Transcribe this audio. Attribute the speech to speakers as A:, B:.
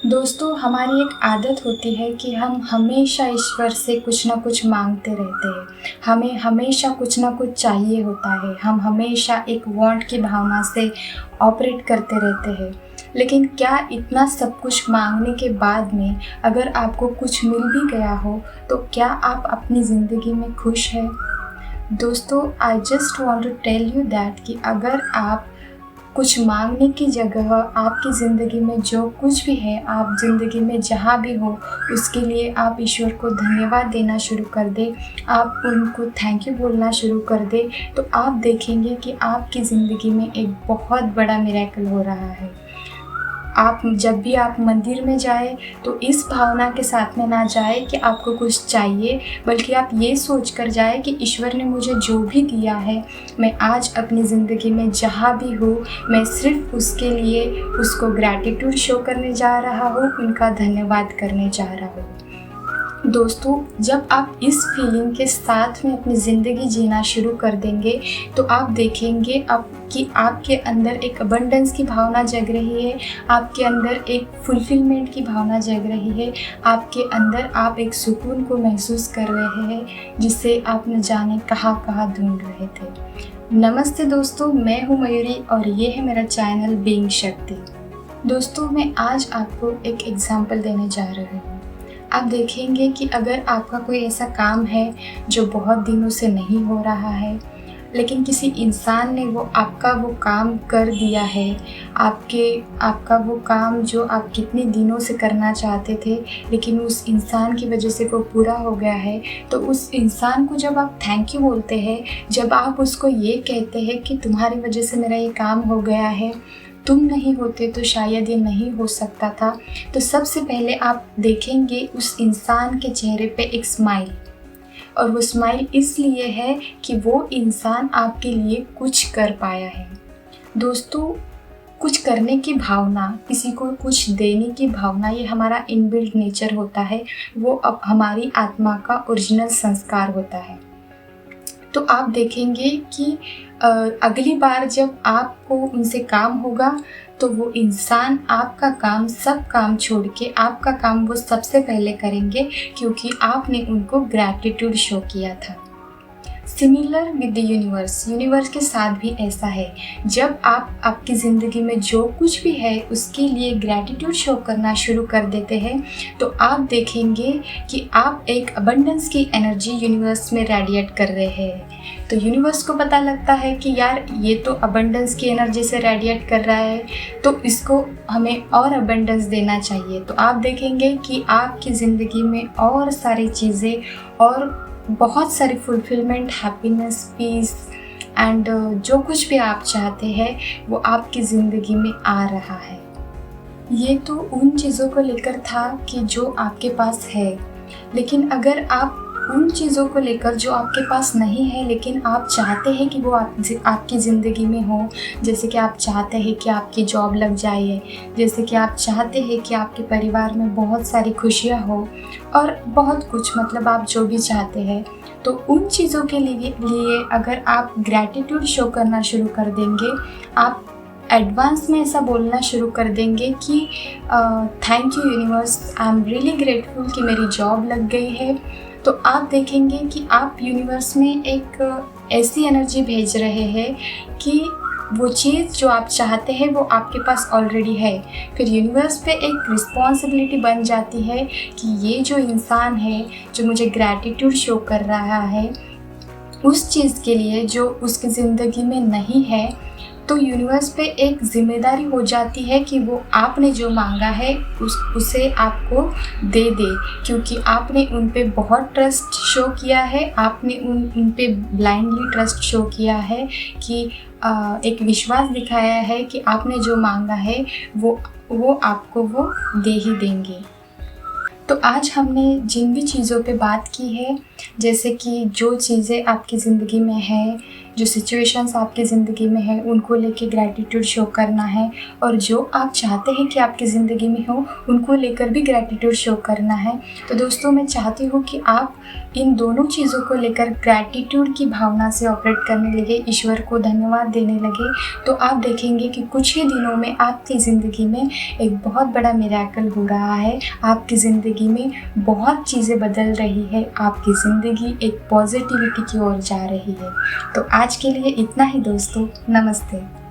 A: दोस्तों, हमारी एक आदत होती है कि हम हमेशा ईश्वर से कुछ ना कुछ मांगते रहते हैं। हमें हमेशा कुछ ना कुछ चाहिए होता है। हम हमेशा एक वांट की भावना से ऑपरेट करते रहते हैं। लेकिन क्या इतना सब कुछ मांगने के बाद में अगर आपको कुछ मिल भी गया हो, तो क्या आप अपनी ज़िंदगी में खुश हैं? दोस्तों, I just want to tell you that कि अगर आप कुछ माँगने की जगह आपकी ज़िंदगी में जो कुछ भी है, आप ज़िंदगी में जहाँ भी हो, उसके लिए आप ईश्वर को धन्यवाद देना शुरू कर दें, आप उनको थैंक यू बोलना शुरू कर दें, तो आप देखेंगे कि आपकी ज़िंदगी में एक बहुत बड़ा मिरेकल हो रहा है। आप जब भी आप मंदिर में जाएँ, तो इस भावना के साथ में ना जाएँ कि आपको कुछ चाहिए, बल्कि आप ये सोच कर जाएँ कि ईश्वर ने मुझे जो भी दिया है, मैं आज अपनी ज़िंदगी में जहाँ भी हूँ, मैं सिर्फ़ उसके लिए उसको ग्रैटिट्यूड शो करने जा रहा हूँ, उनका धन्यवाद करने जा रहा हूँ। दोस्तों, जब आप इस फीलिंग के साथ में अपनी ज़िंदगी जीना शुरू कर देंगे, तो आप देखेंगे कि आपके अंदर एक अबंडेंस की भावना जग रही है, आपके अंदर एक फुलफिलमेंट की भावना जग रही है, आपके अंदर आप एक सुकून को महसूस कर रहे हैं, जिसे आप न जाने कहाँ-कहाँ ढूँढ रहे थे। नमस्ते दोस्तों, मैं हूँ मयूरी और ये है मेरा चैनल बीइंग शक्ति। दोस्तों, मैं आज आपको एक एग्ज़ाम्पल देने जा रही हूँ। आप देखेंगे कि अगर आपका कोई ऐसा काम है जो बहुत दिनों से नहीं हो रहा है, लेकिन किसी इंसान ने आपका वो काम कर दिया है, आपका वो काम जो आप कितने दिनों से करना चाहते थे, लेकिन उस इंसान की वजह से वो पूरा हो गया है, तो उस इंसान को जब आप थैंक यू बोलते हैं, जब आप उसको ये कहते हैं कि तुम्हारी वजह से मेरा ये काम हो गया है, तुम नहीं होते तो शायद ये नहीं हो सकता था, तो सबसे पहले आप देखेंगे उस इंसान के चेहरे पे एक स्माइल। और वो स्माइल इसलिए है कि वो इंसान आपके लिए कुछ कर पाया है। दोस्तों, कुछ करने की भावना, किसी को कुछ देने की भावना, ये हमारा इनबिल्ट नेचर होता है, वो अब हमारी आत्मा का ओरिजिनल संस्कार होता है। तो आप देखेंगे कि अगली बार जब आपको उनसे काम होगा, तो वो इंसान आपका काम, सब काम छोड़ के आपका काम वो सबसे पहले करेंगे, क्योंकि आपने उनको ग्रैटिट्यूड शो किया था। सिमिलर विद द यूनिवर्स के साथ भी ऐसा है। जब आप आपकी ज़िंदगी में जो कुछ भी है उसके लिए ग्रैटिट्यूड शो करना शुरू कर देते हैं, तो आप देखेंगे कि आप एक अबंडेंस की एनर्जी यूनिवर्स में रेडिएट कर रहे हैं। तो यूनिवर्स को पता लगता है कि यार ये तो अबंडेंस की एनर्जी से रेडिएट कर रहा है, तो इसको हमें और अबंडेंस देना चाहिए। तो आप देखेंगे कि आपकी ज़िंदगी में और सारी चीज़ें और बहुत सारी फुलफिलमेंट, हैप्पीनेस, पीस एंड जो कुछ भी आप चाहते हैं वो आपकी ज़िंदगी में आ रहा है। ये तो उन चीज़ों को लेकर था कि जो आपके पास है, लेकिन अगर आप उन चीज़ों को लेकर जो आपके पास नहीं है लेकिन आप चाहते हैं कि वो आपकी ज़िंदगी में हो, जैसे कि आप चाहते हैं कि आपकी जॉब लग जाए, जैसे कि आप चाहते हैं कि आपके परिवार में बहुत सारी खुशियाँ हो और बहुत कुछ, मतलब आप जो भी चाहते हैं, तो उन चीज़ों के लिए अगर आप ग्रैटिट्यूड शो करना शुरू कर देंगे, आप एडवांस में ऐसा बोलना शुरू कर देंगे कि thank you universe, I am really grateful कि मेरी जॉब लग गई है, तो आप देखेंगे कि आप यूनिवर्स में एक ऐसी एनर्जी भेज रहे हैं कि वो चीज़ जो आप चाहते हैं वो आपके पास ऑलरेडी है। फिर यूनिवर्स पे एक रिस्पॉन्सिबिलिटी बन जाती है कि ये जो इंसान है जो मुझे ग्रैटिट्यूड शो कर रहा है उस चीज़ के लिए जो उसकी ज़िंदगी में नहीं है, तो यूनिवर्स पे एक ज़िम्मेदारी हो जाती है कि वो आपने जो मांगा है उसे आपको दे दे, क्योंकि आपने उन पे बहुत ट्रस्ट शो किया है, आपने उन पे ब्लाइंडली ट्रस्ट शो किया है कि एक विश्वास दिखाया है कि आपने जो मांगा है वो आपको वो दे ही देंगे। तो आज हमने जिन भी चीज़ों पे बात की है, जैसे कि जो चीज़ें आपकी ज़िंदगी में है जो सिचुएशंस आपकी ज़िंदगी में है उनको लेके ग्रैटिट्यूड शो करना है, और जो आप चाहते हैं कि आपकी ज़िंदगी में हो उनको लेकर भी ग्रैटिट्यूड शो करना है। तो दोस्तों, मैं चाहती हूँ कि आप इन दोनों चीज़ों को लेकर ग्रैटिट्यूड की भावना से ऑपरेट करने लगे, ईश्वर को धन्यवाद देने लगे, तो आप देखेंगे कि कुछ ही दिनों में आपकी ज़िंदगी में एक बहुत बड़ा मिरेकल हो रहा है। आपकी ज़िंदगी में बहुत चीज़ें बदल रही है, आपकी ज़िंदगी एक पॉजिटिविटी की ओर जा रही है। तो आज के लिए इतना ही दोस्तों, नमस्ते।